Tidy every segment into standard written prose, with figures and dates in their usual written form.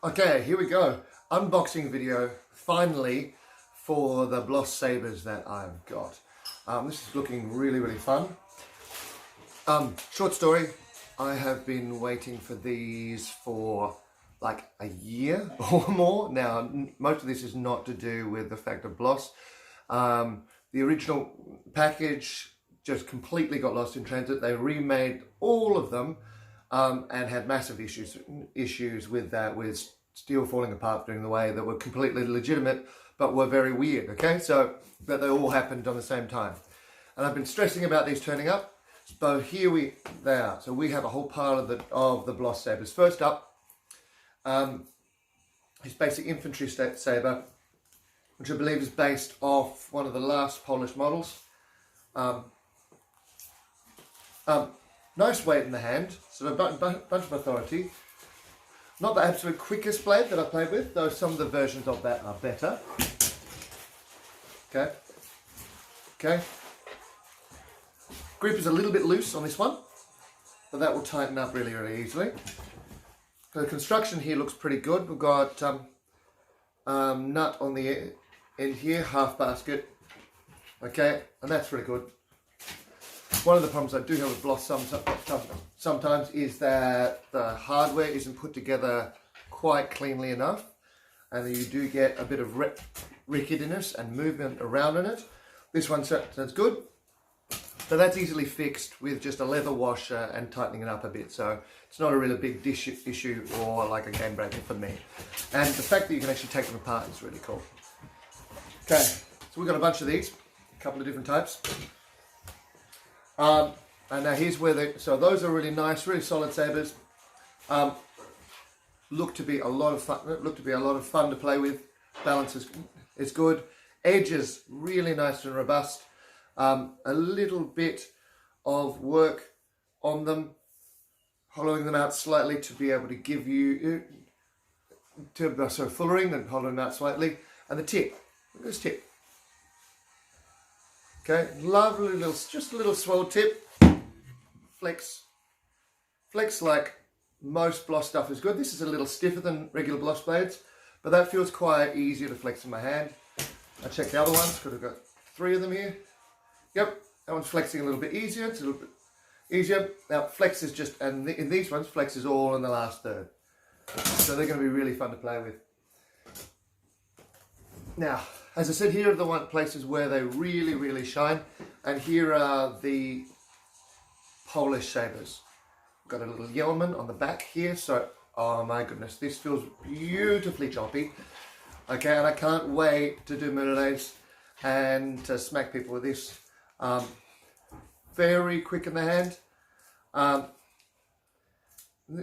Okay, here we go. Unboxing video, finally, for the Bloss Sabres that I've got. This is looking really, really fun. Short story, I have been waiting for these for like a year or more. Now, most of this is not to do with the fact of Bloss. The original package just completely got lost in transit. They remade all of them and had massive issues with that, with steel falling apart during the way that were completely legitimate but were very weird, okay? So, but they all happened on the same time. And I've been stressing about these turning up. So here they are. So we have a whole pile of the Bloss Sabres. First up, his basic infantry sabre, which I believe is based off one of the last Polish models. Nice weight in the hand, sort of a bunch of authority. Not the absolute quickest blade that I played with, though some of the versions of that are better. Okay. Grip is a little bit loose on this one, but that will tighten up really, really easily. So the construction here looks pretty good. We've got nut on the end here, half basket. Okay, and that's really good. One of the problems I do have with Bloss sometimes is that the hardware isn't put together quite cleanly enough, and you do get a bit of ricketiness and movement around in it. This one sounds good, but that's easily fixed with just a leather washer and tightening it up a bit, so it's not a really big issue or like a game breaker for me. And the fact that you can actually take them apart is really cool. Okay, so we've got a bunch of these, a couple of different types. And now here's where so those are really nice, really solid sabres. Look to be a lot of fun to play with. Balance is good. Edges really nice and robust. A little bit of work on them, hollowing them out slightly to be able to give you fullering and hollowing them out slightly. And the tip, look at this tip. Okay, lovely little, just a little swell tip. Flex like most Bloss stuff is good. This is a little stiffer than regular Bloss blades, but that feels quite easier to flex in my hand. I checked the other ones because I've got 3 of them here. Yep, that one's flexing a little bit easier. It's a little bit easier. Now flex is just, and in these ones, flex is all in the last third. So they're going to be really fun to play with. Now, as I said, here are the places where they really, really shine. And here are the Polish sabres. Got a little yeoman on the back here. So, oh my goodness, this feels beautifully choppy. Okay, and I can't wait to do Murderdays and to smack people with this. Very quick in the hand.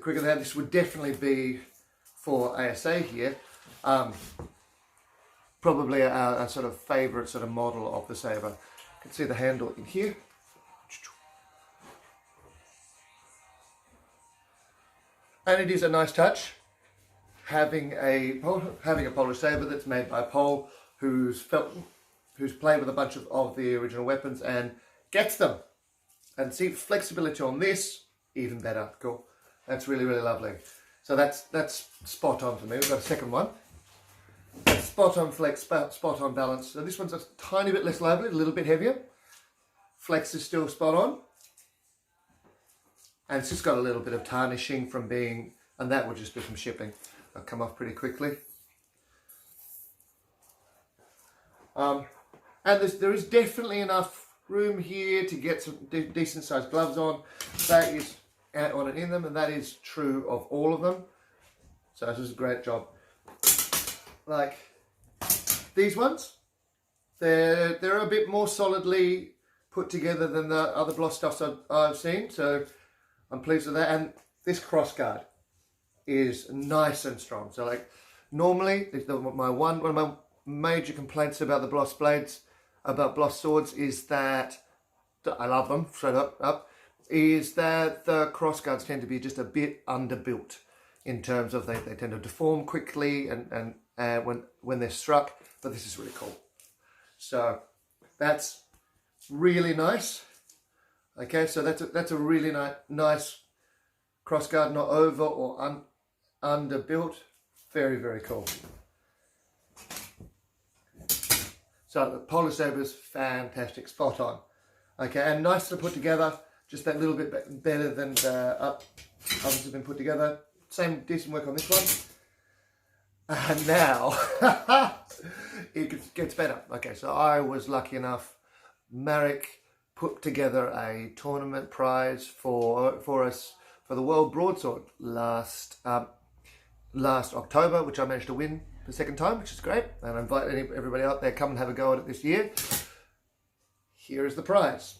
Quick in the hand. This would definitely be for ASA here. Probably a sort of favourite sort of model of the sabre. You can see the handle in here. And it is a nice touch having a Polish sabre that's made by a Pole who's played with a bunch of the original weapons and gets them. And see, flexibility on this, even better. Cool. That's really, really lovely. So that's spot on for me. We've got a second one. Spot on flex, spot on balance. So this one's a tiny bit less lively, a little bit heavier. Flex is still spot on. And it's just got a little bit of tarnishing from being, and that would just be from shipping. That'll come off pretty quickly. And there is definitely enough room here to get some decent sized gloves on. That is on and in them, and that is true of all of them. So this is a great job. Like these ones, they're a bit more solidly put together than the other Bloss stuffs I've seen, so I'm pleased with that. And this crossguard is nice and strong. So like normally, one of my major complaints about the Bloss blades, about Bloss swords, is that I love them straight up, is that the crossguards tend to be just a bit underbuilt in terms of they tend to deform quickly and when they're struck, but this is really cool. So that's really nice. Okay, so that's a really nice crossguard, not over or underbuilt. Very, very cool. So the Polish Sabre's fantastic, spot on. Okay, and nice to put together, just that little bit better than the others have been put together. Same decent work on this one. And now, it gets better. Okay, so I was lucky enough, Marek put together a tournament prize for us for the World Broadsword last October, which I managed to win the second time, which is great. And I invite everybody out there, come and have a go at it this year. Here is the prize.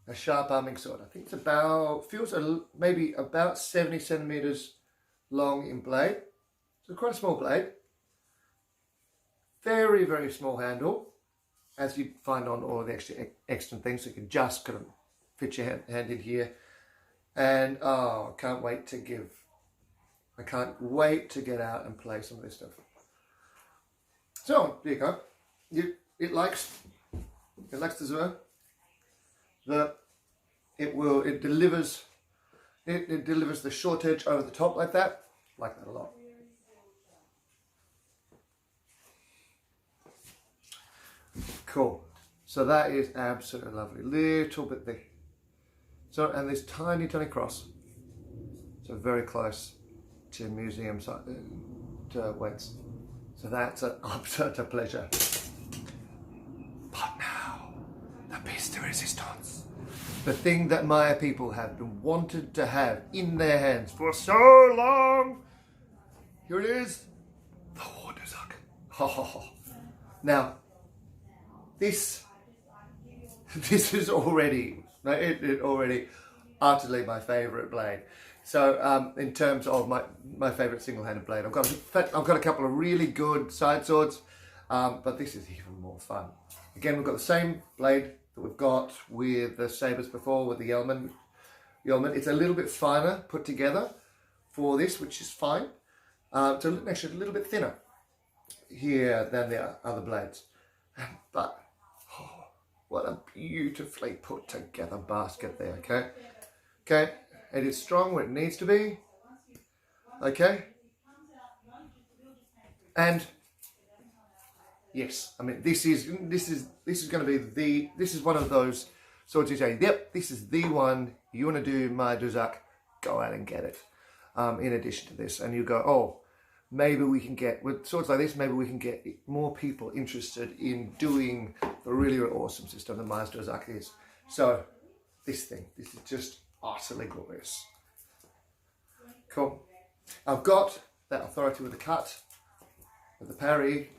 A sharp arming sword. I think it's maybe about 70 centimeters long in blade. So quite a small blade. Very, very small handle, as you find on all of the extra things. So you can just kind of fit your hand in here. And oh, I can't wait to get out and play some of this stuff. So there you go. It likes the Sabre. It delivers the short edge over the top like that. Like that a lot. Cool. So that is absolutely lovely. Little bit there. So, and this tiny cross. So very close to museum to weights. So that's an absolute pleasure. But now, the piece de resistance. The thing that Maya people have been wanted to have in their hands for so long. Here it is. The Warderzuck. Now, this is already utterly my favourite blade. So in terms of my favourite single-handed blade, I've got a couple of really good side swords, but this is even more fun. Again, we've got the same blade that we've got with the Sabres before, with the Yeoman. It's a little bit finer put together for this, which is fine. It's actually a little bit thinner here than the other blades, but what a beautifully put together basket there, okay? It is strong where it needs to be, okay? And yes, I mean, this is going to be this is one of those swords you say, yep, this is the one, you want to do my Duzak, go out and get it. In addition to this, and you go, oh, maybe we can get, with swords like this, maybe we can get more people interested in doing the really, really awesome system that Maya's Duzak is. So, this is just utterly glorious. Cool. I've got that authority with the cut, with the parry,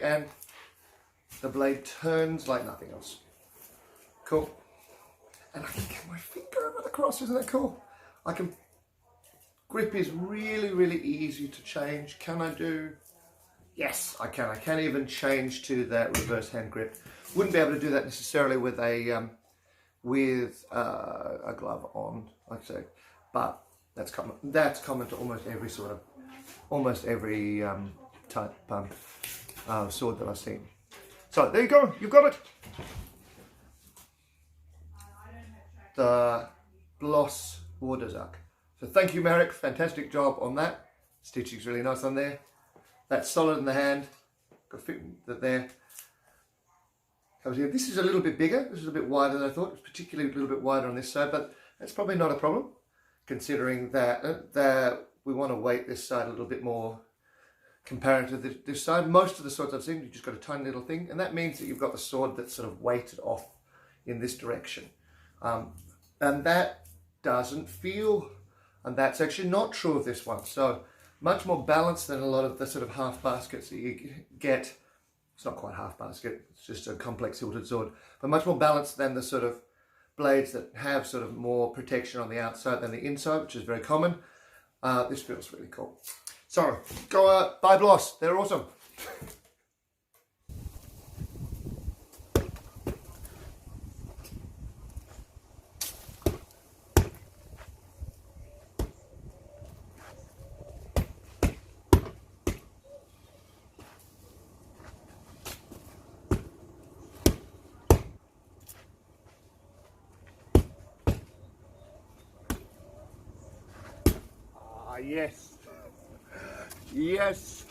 and the blade turns like nothing else. Cool. And I can get my finger over the cross, isn't that cool? Grip is really, really easy to change. Can I do? Yes, I can. I can even change to that reverse hand grip. Wouldn't be able to do that necessarily with a glove on, like I say, but that's common. That's common to almost every type sword that I've seen. So there you go. You've got it. The Bloss Warderzuck. So thank you, Marek. Fantastic job on that. Stitching's really nice on there. That's solid in the hand. Got fit that there. Comes here. This is a little bit bigger. This is a bit wider than I thought. It's particularly a little bit wider on this side, but that's probably not a problem, considering that we want to weight this side a little bit more compared to this side. Most of the swords I've seen, you've just got a tiny little thing, and that means that you've got the sword that's sort of weighted off in this direction. And that doesn't feel, and that's actually not true of this one. So much more balanced than a lot of the sort of half baskets that you get. It's not quite half basket, it's just a complex hilted sword, but much more balanced than the sort of blades that have sort of more protection on the outside than the inside, which is very common. This feels really cool. So go buy Bloss, they're awesome. Yes. Yes.